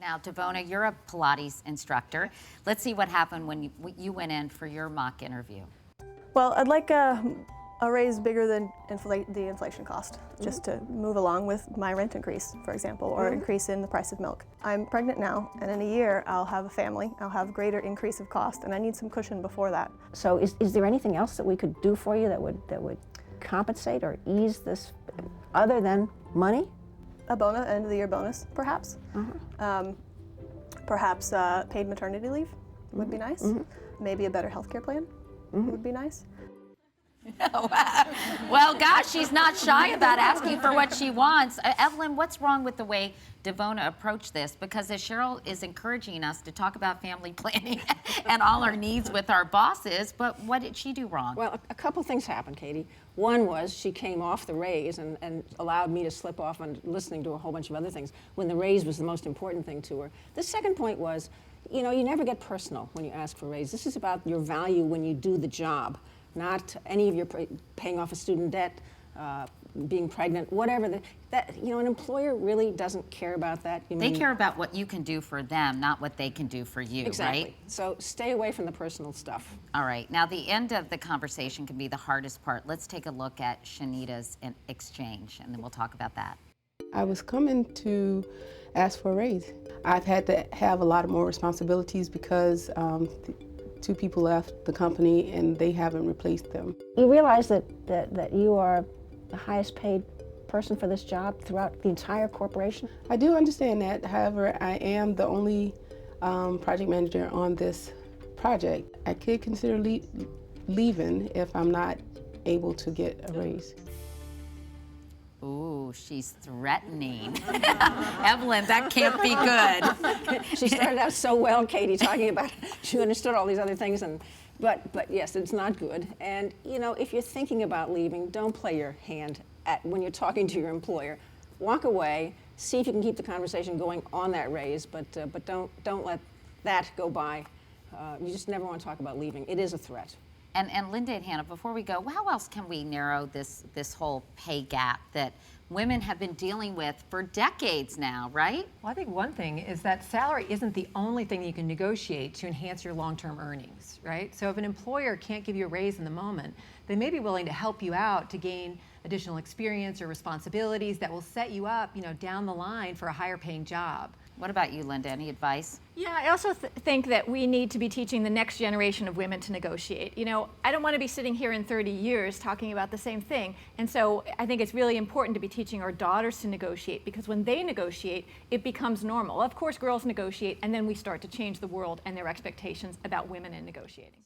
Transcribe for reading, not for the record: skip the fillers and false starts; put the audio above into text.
Now, Devona, you're a Pilates instructor. Let's see what happened when you went in for your mock interview. Well, I'd like a raise bigger than the inflation cost, just to move along with my rent increase, for example, or increase in the price of milk. I'm pregnant now, and in a year I'll have a family. I'll have greater increase of cost, and I need some cushion before that. So is there anything else that we could do for you that would compensate or ease this other than money? A bonus, end of the year bonus, perhaps. Perhaps paid maternity leave would be nice. Maybe a better healthcare plan would be nice. Well, gosh, she's not shy about asking for what she wants. Evelyn, what's wrong with the way Devona approached this? Because as Cheryl is encouraging us to talk about family planning and all our needs with our bosses, but what did she do wrong? Well, a couple things happened, Katie. One was she came off the raise and allowed me to slip off on listening to a whole bunch of other things when the raise was the most important thing to her. The second point was, you know, you never get personal when you ask for a raise. This is about your value when you do the job, not any of your paying off a student debt, being pregnant, whatever. An employer really doesn't care about that. They care about what you can do for them, not what they can do for you, exactly. Right? So stay away from the personal stuff. All right. Now, the end of the conversation can be the hardest part. Let's take a look at Shanita's exchange, and then we'll talk about that. I was coming to ask for a raise. I've had to have a lot more responsibilities because two people left the company and they haven't replaced them. You realize that you are the highest paid person for this job throughout the entire corporation? I do understand that. However, I am the only project manager on this project. I could consider leaving if I'm not able to get a raise. Ooh, she's threatening. Evelyn, that can't be good. She started out so well, Katie, talking about she understood all these other things, but yes, it's not good. And you know, if you're thinking about leaving, don't play your hand when you're talking to your employer. Walk away, see if you can keep the conversation going on that raise, but don't let that go by. You just never want to talk about leaving. It is a threat. And Linda and Hannah, before we go, how else can we narrow this whole pay gap that women have been dealing with for decades now, right? Well, I think one thing is that salary isn't the only thing you can negotiate to enhance your long-term earnings, right? So if an employer can't give you a raise in the moment, they may be willing to help you out to gain additional experience or responsibilities that will set you up, down the line for a higher paying job. What about you, Linda? Any advice? Yeah, I also think that we need to be teaching the next generation of women to negotiate. I don't want to be sitting here in 30 years talking about the same thing. And so I think it's really important to be teaching our daughters to negotiate, because when they negotiate, it becomes normal. Of course, girls negotiate, and then we start to change the world and their expectations about women in negotiating.